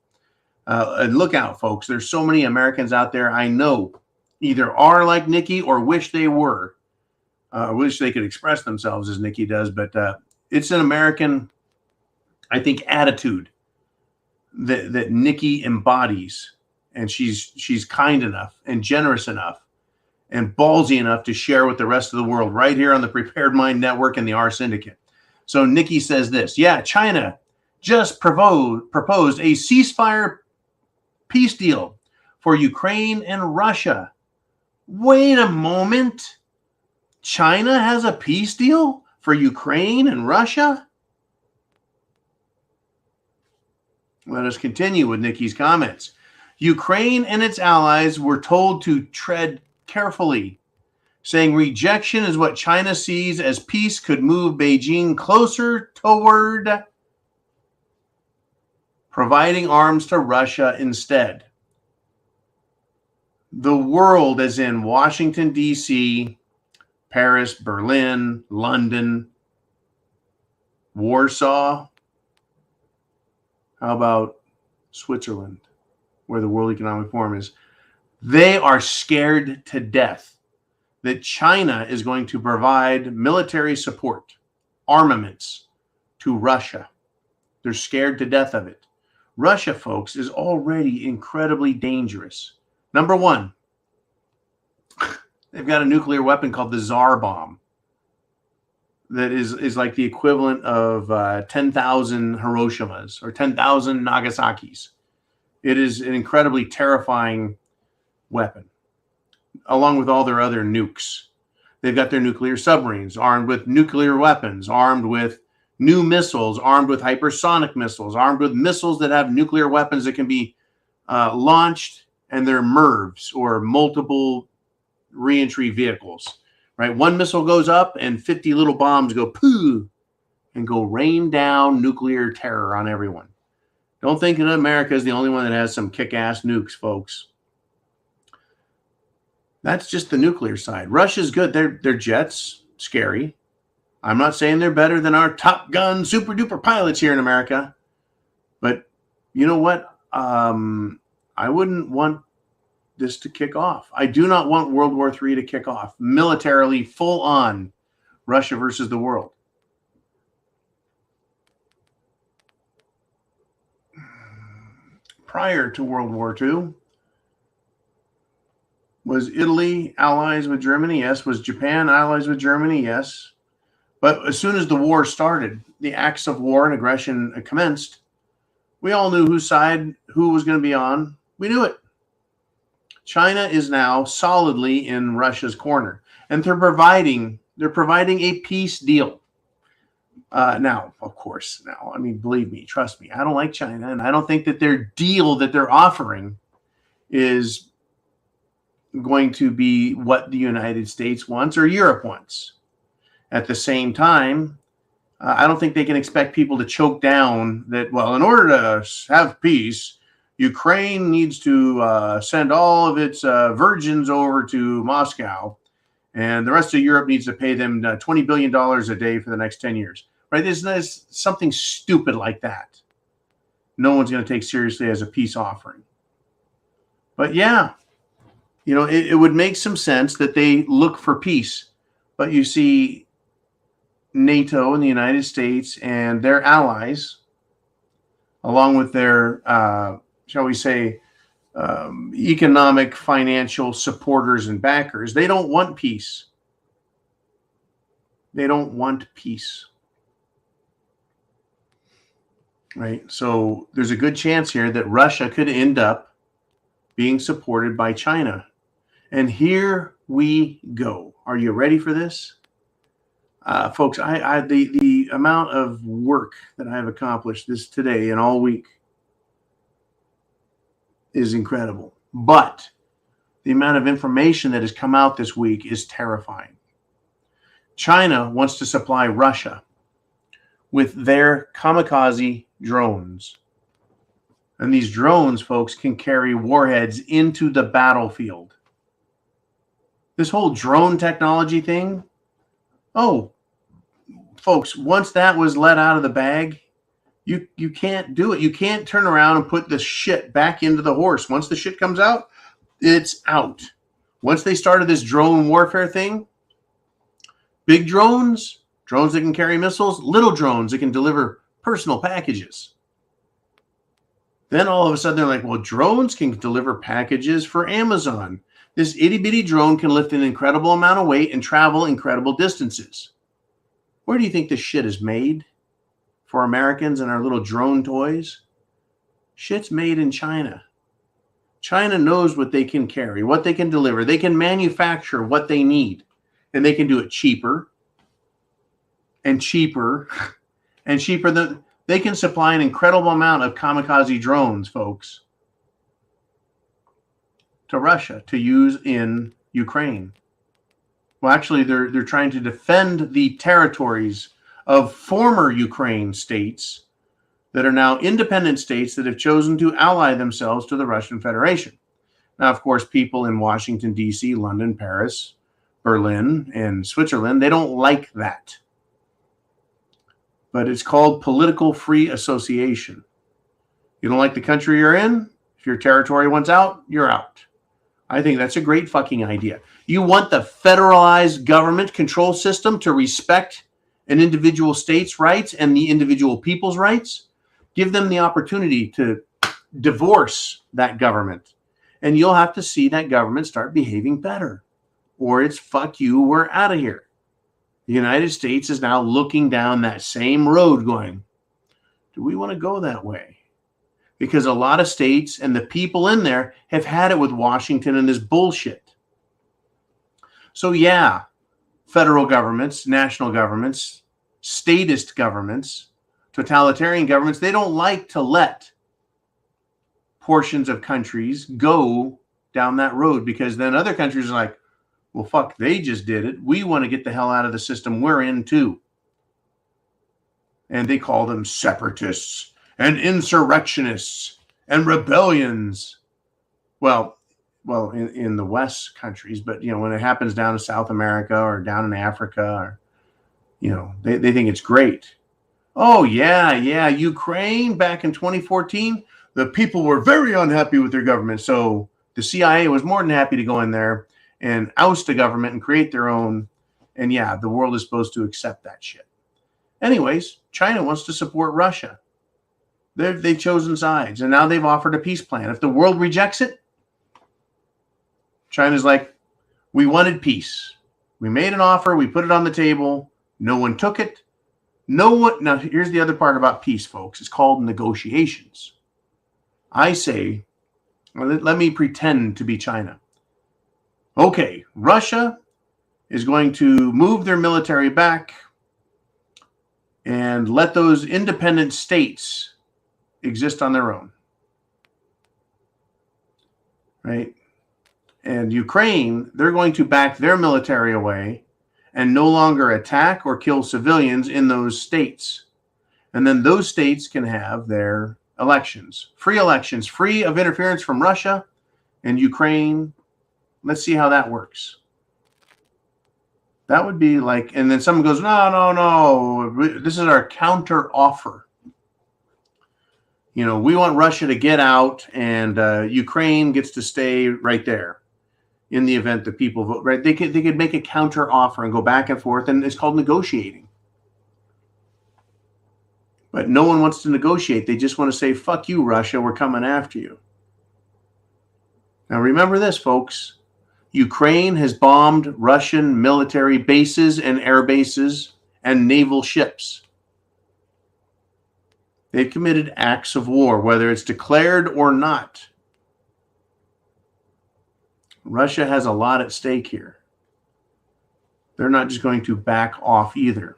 And look out, folks. There's so many Americans out there I know either are like Nikki or wish they were. Wish they could express themselves as Nikki does. But it's an American, I think, attitude that Nikki embodies. And she's kind enough and generous enough and ballsy enough to share with the rest of the world right here on the Prepared Mind Network and the R Syndicate. So Nikki says this, yeah, China just proposed a ceasefire peace deal for Ukraine and Russia. Wait a moment. China has a peace deal for Ukraine and Russia? Let us continue with Nikki's comments. Ukraine and its allies were told to tread carefully, saying rejection is what China sees as peace could move Beijing closer toward providing arms to Russia instead. The world, as in Washington, D.C., Paris, Berlin, London, Warsaw. How about Switzerland, where the World Economic Forum is? They are scared to death that China is going to provide military support, armaments to Russia. They're scared to death of it. Russia, folks, is already incredibly dangerous. Number one, they've got a nuclear weapon called the Tsar bomb that is like the equivalent of 10,000 Hiroshimas or 10,000 Nagasakis. It is an incredibly terrifying weapon, along with all their other nukes. They've got their nuclear submarines armed with nuclear weapons, armed with new missiles, armed with hypersonic missiles, armed with missiles that have nuclear weapons that can be launched, and they're MIRVs, or multiple reentry vehicles, right? One missile goes up and 50 little bombs go poo and go rain down nuclear terror on everyone. Don't think that America is the only one that has some kick-ass nukes, folks. That's just the nuclear side. Russia's good. Their jets, scary. I'm not saying they're better than our Top Gun super duper pilots here in America. But you know what? I wouldn't want this to kick off. I do not want World War III to kick off militarily, full on Russia versus the world. Prior to World War II, was Italy allies with Germany? Yes. Was Japan allies with Germany? Yes. But as soon as the war started, the acts of war and aggression commenced, we all knew whose side, who was going to be on. We knew it. China is now solidly in Russia's corner, and they're providing a peace deal. Now, of course, I mean, believe me, trust me, I don't like China, and I don't think that their deal that they're offering is going to be what the United States wants or Europe wants. At the same time, I don't think they can expect people to choke down that, well, in order to have peace, Ukraine needs to send all of its virgins over to Moscow, and the rest of Europe needs to pay them $20 billion a day for the next 10 years. Right? There's something stupid like that. No one's going to take seriously as a peace offering. But yeah, you know, it would make some sense that they look for peace. But you see, NATO and the United States and their allies, along with their, shall we say, economic, financial supporters and backers, they don't want peace. They don't want peace. Right? So there's a good chance here that Russia could end up being supported by China. And here we go. Are you ready for this? Folks, the amount of work that I have accomplished today and all week is incredible. But the amount of information that has come out this week is terrifying. China wants to supply Russia with their kamikaze drones. And these drones, folks, can carry warheads into the battlefield. This whole drone technology thing, folks, once that was let out of the bag, you can't do it. You can't turn around and put the shit back into the horse. Once the shit comes out, it's out. Once they started this drone warfare thing, big drones that can carry missiles, little drones that can deliver personal packages. Then all of a sudden they're like, well, drones can deliver packages for Amazon. This itty bitty drone can lift an incredible amount of weight and travel incredible distances. Where do you think this shit is made for Americans and our little drone toys? Shit's made in China. China knows what they can carry, what they can deliver. They can manufacture what they need, and they can do it cheaper and cheaper and cheaper than they can supply an incredible amount of kamikaze drones, folks, to Russia to use in Ukraine. Well, actually, they're trying to defend the territories of former Ukraine states that are now independent states that have chosen to ally themselves to the Russian Federation. Now, of course, people in Washington, D.C., London, Paris, Berlin, and Switzerland, they don't like that. But it's called political free association. You don't like the country you're in? If your territory wants out, you're out. I think that's a great fucking idea. You want the federalized government control system to respect an individual state's rights and the individual people's rights? Give them the opportunity to divorce that government. And you'll have to see that government start behaving better. Or it's fuck you, we're out of here. The United States is now looking down that same road going, do we want to go that way? Because a lot of states and the people in there have had it with Washington and this bullshit. So yeah, federal governments, national governments, statist governments, totalitarian governments, they don't like to let portions of countries go down that road, because then other countries are like, well, fuck, they just did it. We want to get the hell out of the system we're in too. And they call them separatists and insurrectionists and rebellions. Well, in the West countries, but when it happens down in South America or down in Africa, or they think it's great. Oh yeah, Ukraine back in 2014, the people were very unhappy with their government. So the CIA was more than happy to go in there and oust the government and create their own. And yeah, the world is supposed to accept that shit. Anyways, China wants to support Russia. They've chosen sides, and now they've offered a peace plan. If the world rejects it, China's like, we wanted peace. We made an offer. We put it on the table. No one took it. Now, here's the other part about peace, folks. It's called negotiations. I say, let me pretend to be China. Okay, Russia is going to move their military back and let those independent states exist on their own. Right? And Ukraine, they're going to back their military away and no longer attack or kill civilians in those states. And then those states can have their elections, free of interference from Russia and Ukraine. Let's see how that works. That would be like, and then someone goes, no, this is our counter offer. We want Russia to get out, and Ukraine gets to stay right there. In the event that people vote, right? They could make a counter offer and go back and forth, and it's called negotiating. But no one wants to negotiate. They just want to say, fuck you, Russia, we're coming after you. Now remember this, folks. Ukraine has bombed Russian military bases and air bases and naval ships. They've committed acts of war, whether it's declared or not. Russia has a lot at stake here. They're not just going to back off either.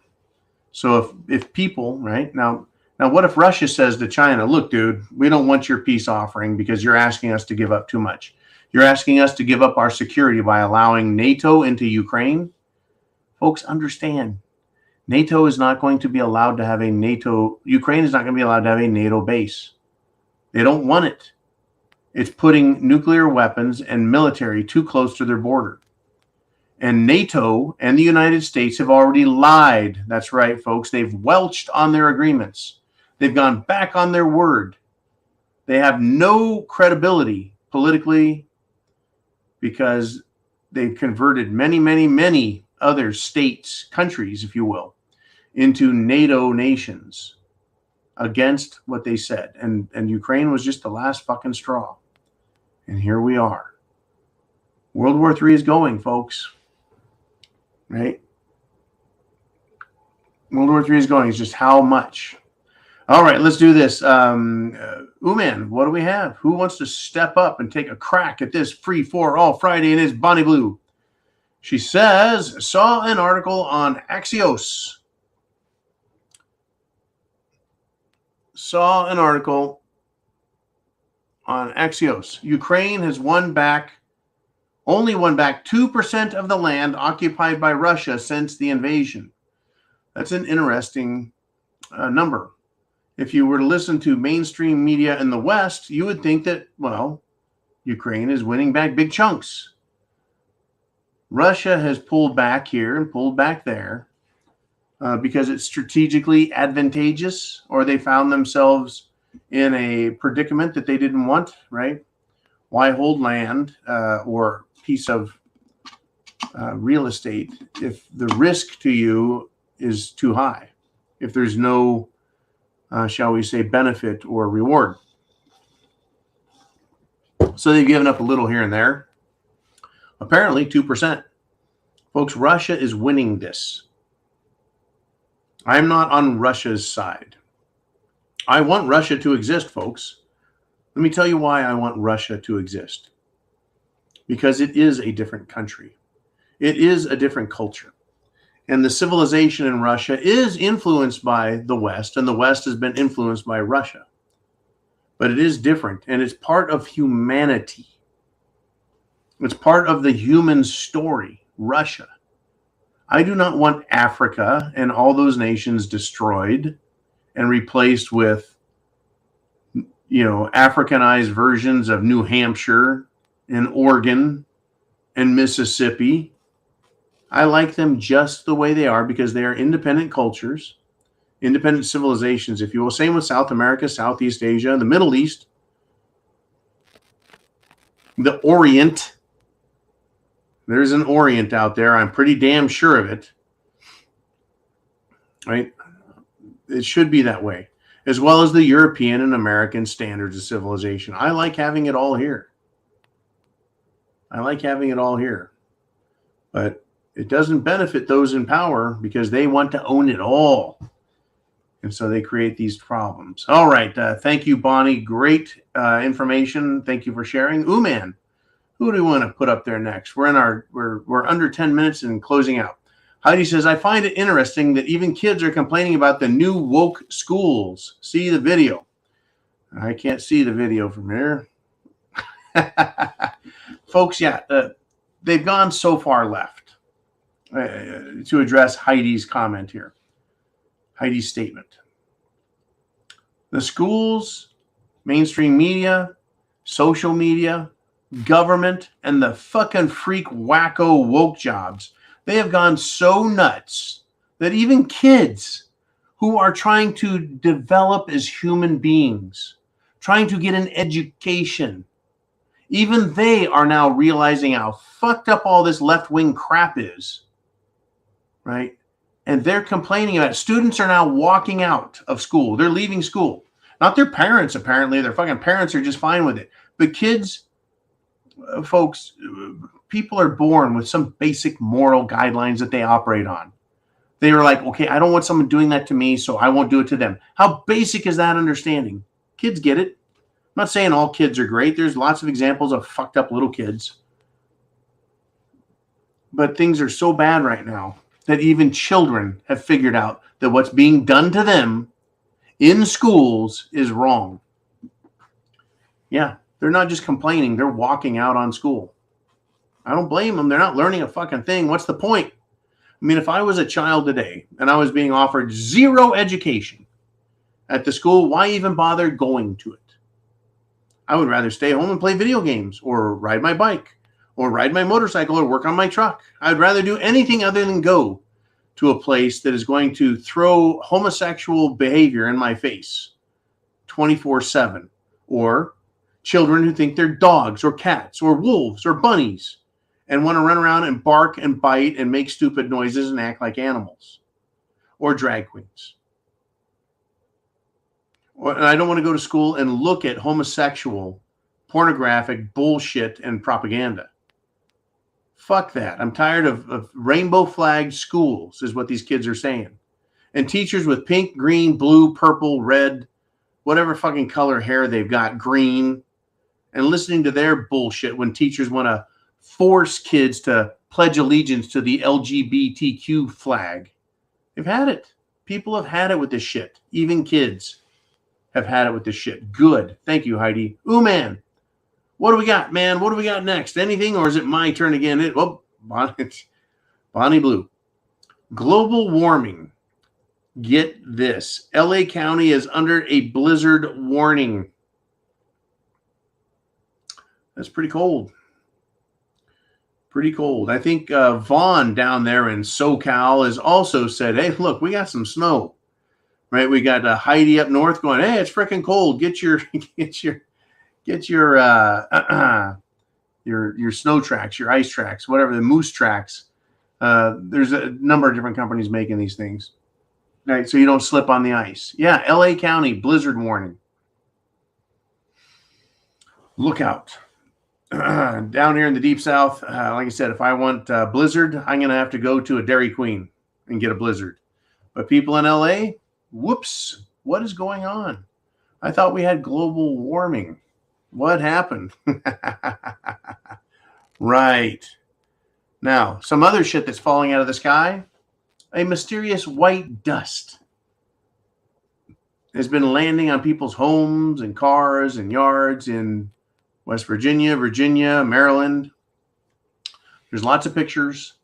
So if people, right, now what if Russia says to China, look, dude, we don't want your peace offering because you're asking us to give up too much. You're asking us to give up our security by allowing NATO into Ukraine. Folks, understand, NATO is not going to be allowed to have Ukraine is not going to be allowed to have a NATO base. They don't want it. It's putting nuclear weapons and military too close to their border. And NATO and the United States have already lied. That's right, folks. They've welched on their agreements. They've gone back on their word. They have no credibility politically because they've converted many other states, countries, if you will, into NATO nations against what they said. And Ukraine was just the last fucking straw. And here we are. World War III is going, folks. Right? World War III is going. It's just how much. All right, let's do this. Uman, what do we have? Who wants to step up and take a crack at this free for all Friday and is Bonnie Blue? She says, saw an article on Axios. Saw an article on Axios. Ukraine has only won back 2% of the land occupied by Russia since the invasion. That's an interesting number. If you were to listen to mainstream media in the West, you would think that, well, Ukraine is winning back big chunks. Russia has pulled back here and pulled back there because it's strategically advantageous, or they found themselves in a predicament that they didn't want, right? Why hold land or piece of real estate if the risk to you is too high, if there's no, shall we say, benefit or reward? So they've given up a little here and there. Apparently 2%. Folks, Russia is winning this. I'm not on Russia's side. I want Russia to exist, folks. Let me tell you why I want Russia to exist. Because it is a different country. It is a different culture. And the civilization in Russia is influenced by the West, and the West has been influenced by Russia. But it is different, and it's part of humanity. It's part of the human story, Russia. I do not want Africa and all those nations destroyed and replaced with, Africanized versions of New Hampshire and Oregon and Mississippi. I like them just the way they are because they are independent cultures, independent civilizations, if you will. Same with South America, Southeast Asia, the Middle East, the Orient. There's an Orient out there. I'm pretty damn sure of it. Right? It should be that way. As well as the European and American standards of civilization. I like having it all here. But it doesn't benefit those in power because they want to own it all. And so they create these problems. All right. Thank you, Bonnie. Great information. Thank you for sharing. Uman. Who do we want to put up there next? We're under 10 minutes and closing out. Heidi says, I find it interesting that even kids are complaining about the new woke schools. See the video. I can't see the video from here. Folks, they've gone so far left to address Heidi's comment here. Heidi's statement. The schools, mainstream media, social media, government, and the fucking freak wacko woke jobs, they have gone so nuts that even kids who are trying to develop as human beings, trying to get an education, even they are now realizing how fucked up all this left-wing crap is, right? And they're complaining about it. Students are now walking out of school. They're leaving school. Not their parents, apparently. Their fucking parents are just fine with it. But kids, folks, people are born with some basic moral guidelines that they operate on. They were like, okay, I don't want someone doing that to me, so I won't do it to them. How basic is that understanding? Kids get it. I'm not saying all kids are great. There's lots of examples of fucked up little kids. But things are so bad right now that even children have figured out that what's being done to them in schools is wrong. Yeah, they're not just complaining. They're walking out on school. I don't blame them. They're not learning a fucking thing. What's the point? I mean, if I was a child today and I was being offered zero education at the school, why even bother going to it? I would rather stay home and play video games or ride my bike or ride my motorcycle or work on my truck. I'd rather do anything other than go to a place that is going to throw homosexual behavior in my face 24/7, or children who think they're dogs or cats or wolves or bunnies and want to run around and bark and bite and make stupid noises and act like animals, or drag queens. And I don't want to go to school and look at homosexual, pornographic bullshit and propaganda. Fuck that. I'm tired of rainbow flag schools, is what these kids are saying. And teachers with pink, green, blue, purple, red, whatever fucking color hair they've got, green, and listening to their bullshit when teachers want to force kids to pledge allegiance to the LGBTQ flag. They've had it. People have had it with this shit. Even kids have had it with this shit. Good. Thank you, Heidi. Ooh, man. What do we got, man? What do we got next? Anything, or is it my turn again? Bonnie Blue. Global warming. Get this. LA County is under a blizzard warning. That's pretty cold. Pretty cold. I think Vaughn down there in SoCal has also said, hey, look, we got some snow. Right? We got Heidi up north going, hey, it's freaking cold. Get your snow tracks, your ice tracks, whatever, the moose tracks. There's a number of different companies making these things. Right, so you don't slip on the ice. Yeah, LA County blizzard warning. Look out. Down here in the deep south, like I said, if I want blizzard, I'm going to have to go to a Dairy Queen and get a blizzard. But people in LA, whoops, what is going on? I thought we had global warming. What happened? Right. Now, some other shit that's falling out of the sky. A mysterious white dust has been landing on people's homes and cars and yards in West Virginia, Maryland. There's lots of pictures.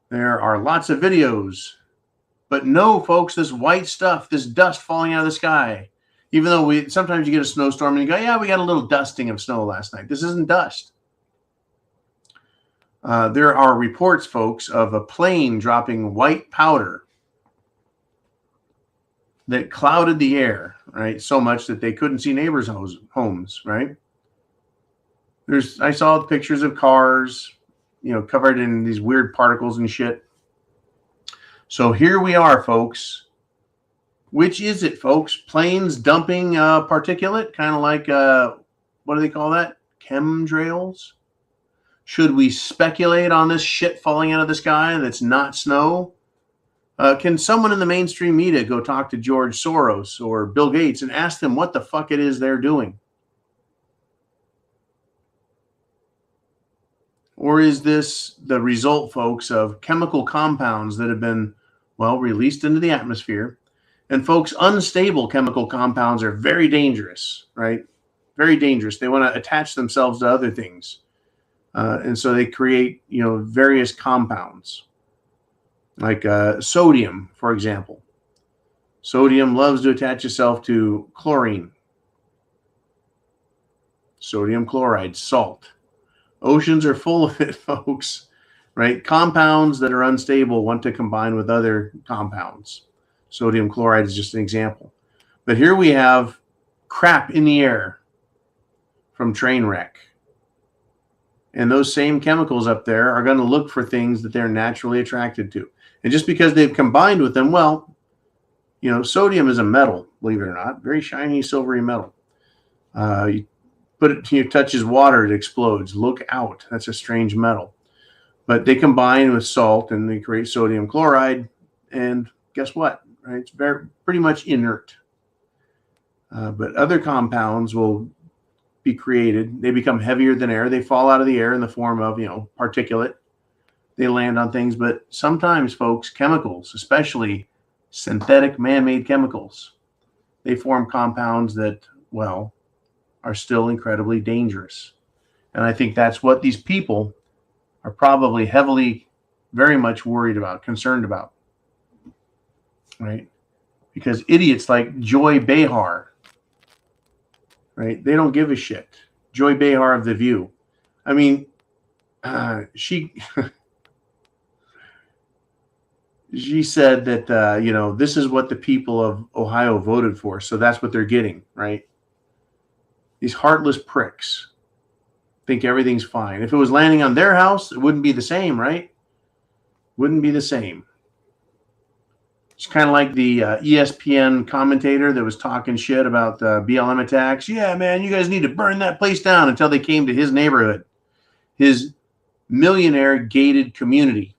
There are lots of videos. But no, folks, this white stuff, this dust falling out of the sky, even though sometimes you get a snowstorm and you go, yeah, we got a little dusting of snow last night. This isn't dust. There are reports, folks, of a plane dropping white powder that clouded the air, right? So much that they couldn't see neighbors' homes, right? I saw pictures of cars, covered in these weird particles and shit. So here we are, folks. Which is it, folks? Planes dumping particulate, kind of like, what do they call that? Chemtrails? Should we speculate on this shit falling out of the sky that's not snow? Can someone in the mainstream media go talk to George Soros or Bill Gates and ask them what the fuck it is they're doing? Or is this the result, folks, of chemical compounds that have been, released into the atmosphere? And folks, unstable chemical compounds are very dangerous, right? Very dangerous. They want to attach themselves to other things. And so they create, various compounds like sodium, for example. Sodium loves to attach itself to chlorine. Sodium chloride, salt. Oceans are full of it, folks, right? Compounds that are unstable want to combine with other compounds. Sodium chloride is just an example. But here we have crap in the air from train wreck. And those same chemicals up there are going to look for things that they're naturally attracted to. And just because they've combined with them, sodium is a metal, believe it or not, very shiny, silvery metal. You touches water, it explodes. Look out. That's a strange metal. But they combine with salt and they create sodium chloride. And guess what? Right? It's pretty much inert. But other compounds will be created. They become heavier than air. They fall out of the air in the form of, particulate. They land on things. But sometimes, folks, chemicals, especially synthetic man-made chemicals, they form compounds that, are still incredibly dangerous. And I think that's what these people are probably very much worried about, concerned about, right? Because idiots like Joy Behar, right? They don't give a shit. Joy Behar of The View. I mean, she said that, this is what the people of Ohio voted for. So that's what they're getting, right? These heartless pricks think everything's fine. If it was landing on their house, it wouldn't be the same, right? Wouldn't be the same. It's kind of like the ESPN commentator that was talking shit about the BLM attacks. Yeah, man, you guys need to burn that place down, until they came to his neighborhood, his millionaire gated community.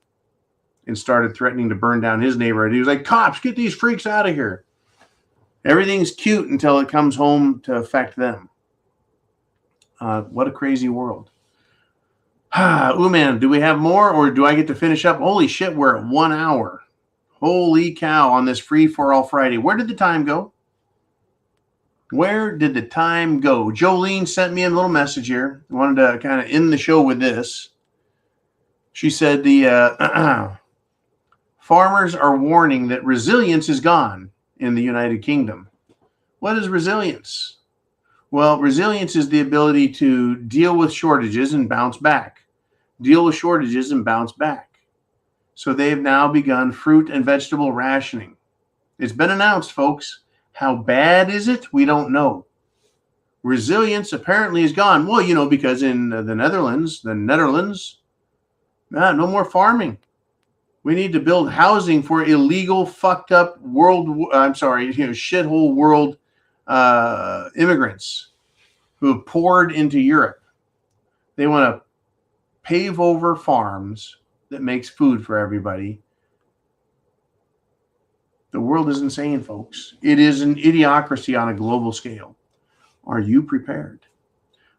and started threatening to burn down his neighborhood. He was like, cops, get these freaks out of here. Everything's cute until it comes home to affect them. What a crazy world. Man, do we have more, or do I get to finish up? Holy shit, we're at 1 hour. Holy cow, on this Free for All Friday. Where did the time go? Where did the time go? Jolene sent me a little message here. I wanted to kind of end the show with this. She said the farmers are warning that resilience is gone in the United Kingdom. What is resilience? Well, resilience is the ability to deal with shortages and bounce back. Deal with shortages and bounce back. So they've now begun fruit and vegetable rationing. It's been announced, folks. How bad is it? We don't know. Resilience apparently is gone. Well, because in the Netherlands, no more farming. We need to build housing for illegal, fucked up shithole world immigrants who have poured into Europe. They want to pave over farms that makes food for everybody. The world is insane, folks. It is an idiocracy on a global scale. Are you prepared?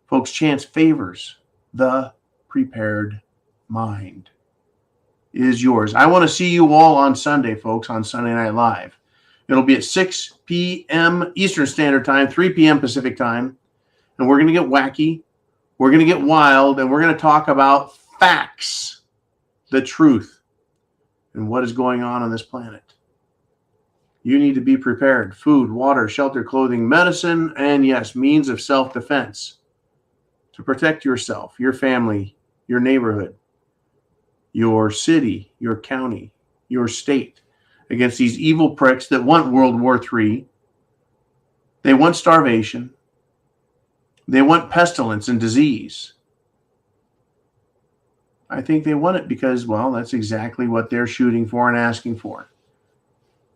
Folks, chance favors the prepared mind. It is yours. I want to see you all on Sunday, folks, on Sunday Night Live. It'll be at 6 p.m. Eastern Standard Time, 3 p.m. Pacific Time. And we're going to get wacky. We're going to get wild. And we're going to talk about facts, the truth, and what is going on this planet. You need to be prepared. Food, water, shelter, clothing, medicine, and yes, means of self-defense to protect yourself, your family, your neighborhood, your city, your county, your state against these evil pricks that want World War III. They want starvation. They want pestilence and disease. I think they want it because, well, that's exactly what they're shooting for and asking for.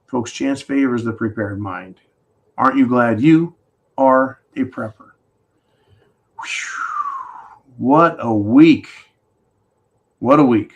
Folks, chance favors the prepared mind. Aren't you glad you are a prepper? Whew. What a week. What a week.